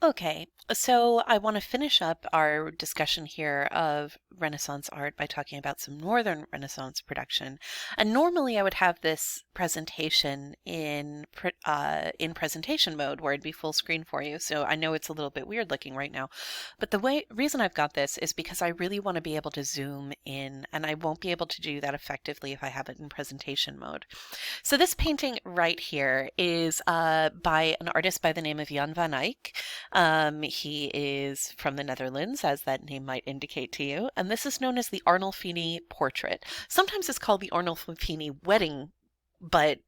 Okay, so I want to finish up our discussion here of Renaissance art by talking about some Northern Renaissance production. And normally I would have this presentation in presentation mode where it'd be full screen for you. So I know it's a little bit weird looking right now, but the reason I've got this is because I really want to be able to zoom in, and I won't be able to do that effectively if I have it in presentation mode. So this painting right here is by an artist by the name of Jan van Eyck. He is from the Netherlands, as that name might indicate to you, and this is known as the Arnolfini portrait. Sometimes it's called the Arnolfini wedding, but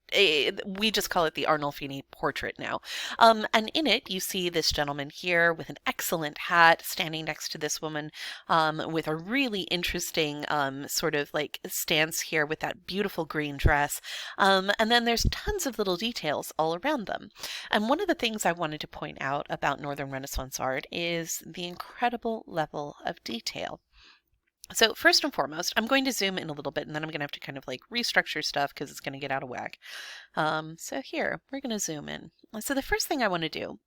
we just call it the Arnolfini portrait now. And in it, you see this gentleman here with an excellent hat standing next to this woman with a really interesting sort of like stance here with that beautiful green dress. And then there's tons of little details all around them. And one of the things I wanted to point out about Northern Renaissance art is the incredible level of detail. So first and foremost, I'm going to zoom in a little bit and then I'm going to have to kind of like restructure stuff because it's going to get out of whack. So here, we're going to zoom in. So the first thing I want to do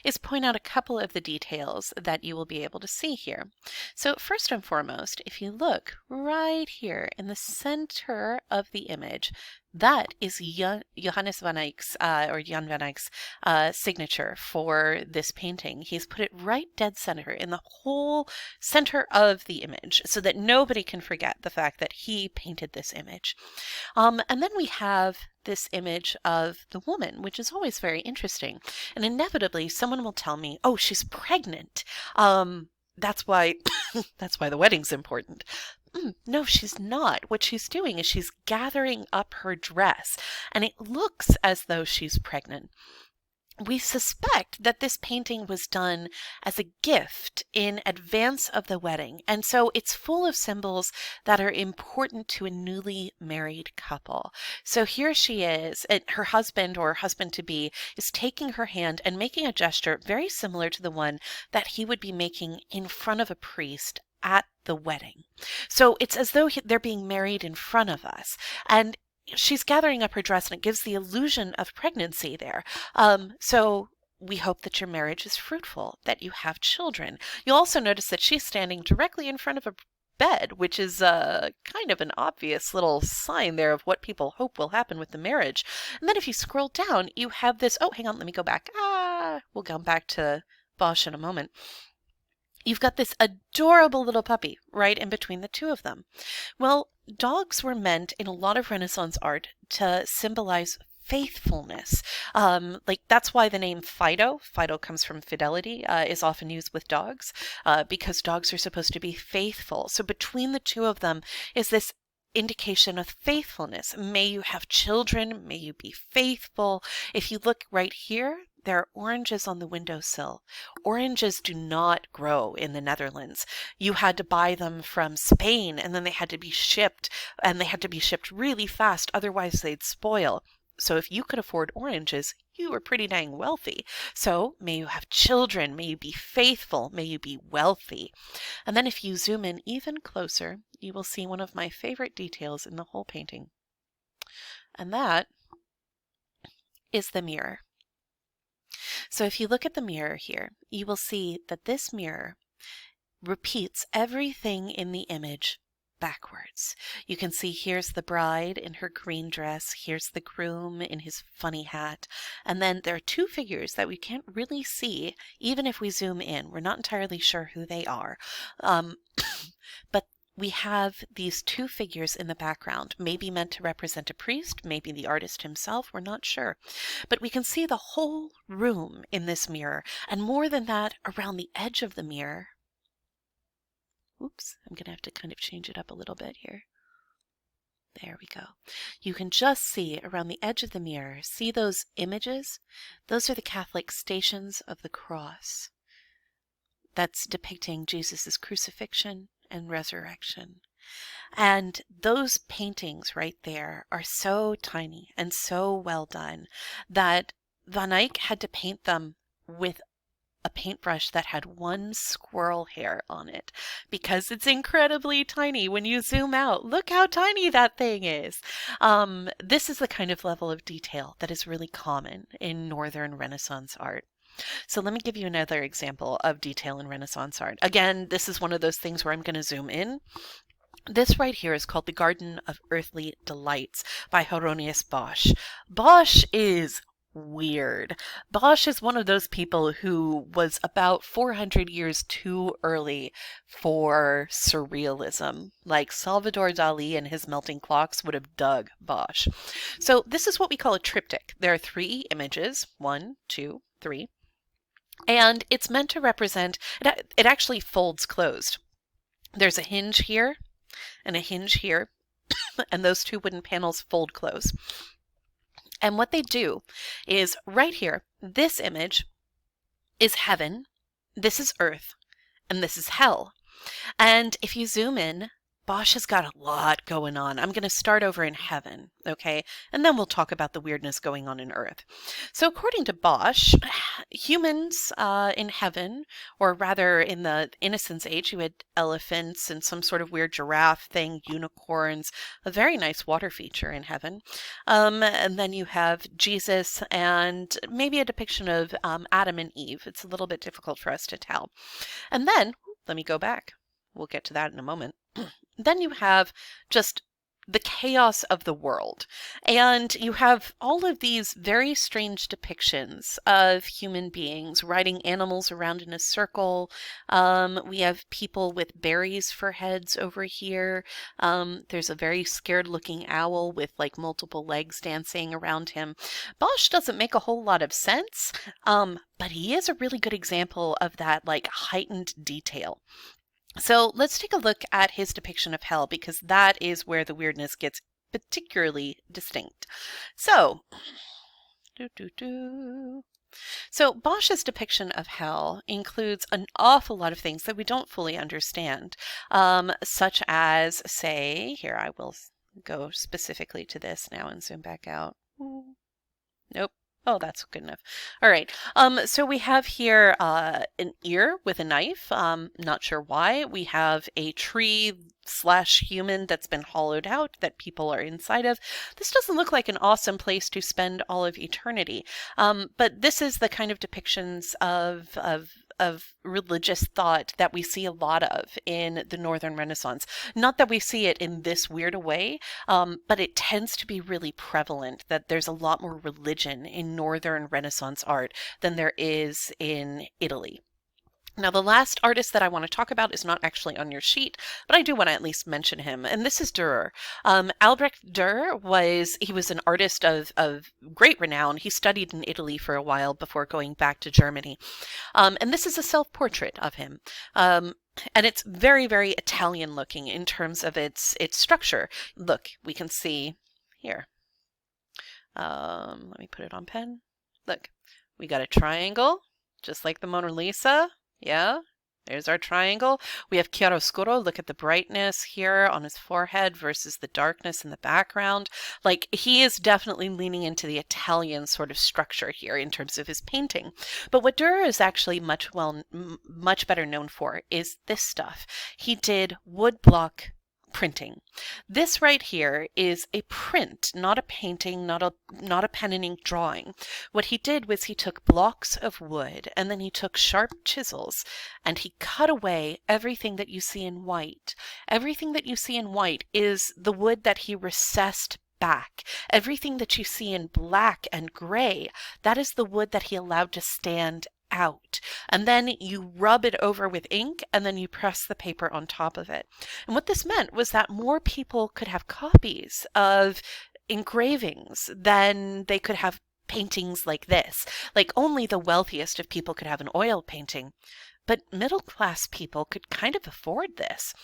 is point out a couple of the details that you will be able to see here. So first and foremost, if you look right here in the center of the image, that is Johannes van Eyck's, or Jan van Eyck's signature for this painting. He's put it right dead center in the whole center of the image so that nobody can forget the fact that he painted this image. And then we have this image of the woman, which is always very interesting. And inevitably, someone will tell me, "Oh, she's pregnant. That's why that's why the wedding's important." No, she's not. What she's doing is she's gathering up her dress, and it looks as though she's pregnant. We suspect that this painting was done as a gift in advance of the wedding, and so it's full of symbols that are important to a newly married couple. So here she is, and her husband or husband-to-be is taking her hand and making a gesture very similar to the one that he would be making in front of a priest at the wedding. So it's as though they're being married in front of us. And she's gathering up her dress and it gives the illusion of pregnancy there. So we hope that your marriage is fruitful, that you have children. You'll also notice that she's standing directly in front of a bed, which is kind of an obvious little sign there of what people hope will happen with the marriage. And then if you scroll down, you have this, oh, hang on, let me go back. We'll come back to Bosch in a moment. You've got this adorable little puppy right in between the two of them. Well, dogs were meant in a lot of Renaissance art to symbolize faithfulness. Like that's why the name Fido comes from fidelity, is often used with dogs because dogs are supposed to be faithful. So between the two of them is this indication of faithfulness. May you have children, may you be faithful. If you look right here, there are oranges on the windowsill. Oranges do not grow in the Netherlands. You had to buy them from Spain and then they had to be shipped, and they had to be shipped really fast, otherwise they'd spoil. So if you could afford oranges, you were pretty dang wealthy. So may you have children, may you be faithful, may you be wealthy. And then if you zoom in even closer, you will see one of my favorite details in the whole painting. And that is the mirror. So if you look at the mirror here, you will see that this mirror repeats everything in the image backwards. You can see here's the bride in her green dress, here's the groom in his funny hat, and then there are two figures that we can't really see even if we zoom in. We're not entirely sure who they are, but we have these two figures in the background, maybe meant to represent a priest, maybe the artist himself, we're not sure. But we can see the whole room in this mirror, and more than that, around the edge of the mirror. Oops, I'm going to have to kind of change it up a little bit here. There we go. You can just see around the edge of the mirror, see those images? Those are the Catholic stations of the cross. That's depicting Jesus' crucifixion and resurrection. And those paintings right there are so tiny and so well done that Van Eyck had to paint them with a paintbrush that had one squirrel hair on it because it's incredibly tiny when you zoom out. Look how tiny that thing is. This is the kind of level of detail that is really common in Northern Renaissance art. So let me give you another example of detail in Renaissance art. Again, this is one of those things where I'm going to zoom in. This right here is called The Garden of Earthly Delights by Hieronymus Bosch. Bosch is weird. Bosch is one of those people who was about 400 years too early for surrealism. Like Salvador Dali and his melting clocks would have dug Bosch. So this is what we call a triptych. There are 3 images, 1, 2, 3. And it's meant to represent, it actually folds closed. There's a hinge here and a hinge here, and those 2 wooden panels fold close. And what they do is right here, this image is heaven, this is earth, and this is hell. And if you zoom in, Bosch has got a lot going on. I'm going to start over in heaven, okay? And then we'll talk about the weirdness going on in earth. So according to Bosch, humans in heaven, or rather in the Innocence Age, you had elephants and some sort of weird giraffe thing, unicorns, a very nice water feature in heaven. And then you have Jesus and maybe a depiction of Adam and Eve. It's a little bit difficult for us to tell. And then, let me go back. We'll get to that in a moment. Then you have just the chaos of the world. And you have all of these very strange depictions of human beings riding animals around in a circle. We have people with berries for heads over here. There's a very scared looking owl with like multiple legs dancing around him. Bosch doesn't make a whole lot of sense, but he is a really good example of that like heightened detail. So let's take a look at his depiction of hell, because that is where the weirdness gets particularly distinct. So, So Bosch's depiction of hell includes an awful lot of things that we don't fully understand, such as, say, here I will go specifically to this now and zoom back out. Nope. Oh, that's good enough. All right. So we have here an ear with a knife. Not sure why. We have a tree / human that's been hollowed out that people are inside of. This doesn't look like an awesome place to spend all of eternity. But this is the kind of depictions of religious thought that we see a lot of in the Northern Renaissance. Not that we see it in this weird a way, but it tends to be really prevalent that there's a lot more religion in Northern Renaissance art than there is in Italy. Now, the last artist that I want to talk about is not actually on your sheet, but I do want to at least mention him, and this is Dürer. Albrecht Dürer was an artist of great renown. He studied in Italy for a while before going back to Germany. And this is a self-portrait of him. And it's very, very Italian looking in terms of its structure. Look, we can see here. Let me put it on pen. Look, we got a triangle, just like the Mona Lisa. Yeah, there's our triangle. We have chiaroscuro. Look at the brightness here on his forehead versus the darkness in the background. Like, he is definitely leaning into the Italian sort of structure here in terms of his painting. But what Dürer is actually much better known for is this stuff. He did woodblock printing. This right here is a print, not a painting, not a pen and ink drawing. What he did was he took blocks of wood and then he took sharp chisels and he cut away everything that you see in white. Everything that you see in white is the wood that he recessed back. Everything that you see in black and gray, that is the wood that he allowed to stand out. And then you rub it over with ink and then you press the paper on top of it. And what this meant was that more people could have copies of engravings than they could have paintings like this. Like, only the wealthiest of people could have an oil painting, but middle class people could kind of afford this.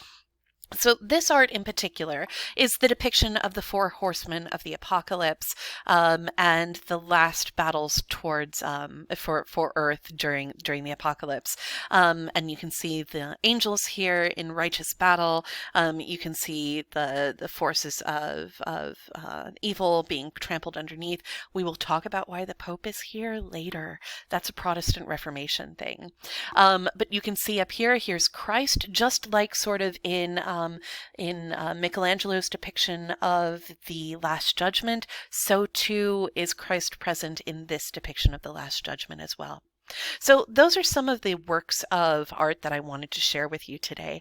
So this art in particular is the depiction of the 4 horsemen of the apocalypse, and the last battles towards for Earth during the apocalypse. And you can see the angels here in righteous battle. You can see the forces of evil being trampled underneath. We will talk about why the Pope is here later. That's a Protestant Reformation thing. But you can see up here, here's Christ, just like sort of in Michelangelo's depiction of the Last Judgment, so too is Christ present in this depiction of the Last Judgment as well. So those are some of the works of art that I wanted to share with you today.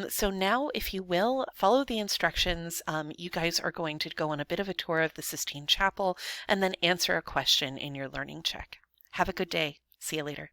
So now, if you will, follow the instructions. You guys are going to go on a bit of a tour of the Sistine Chapel and then answer a question in your learning check. Have a good day. See you later.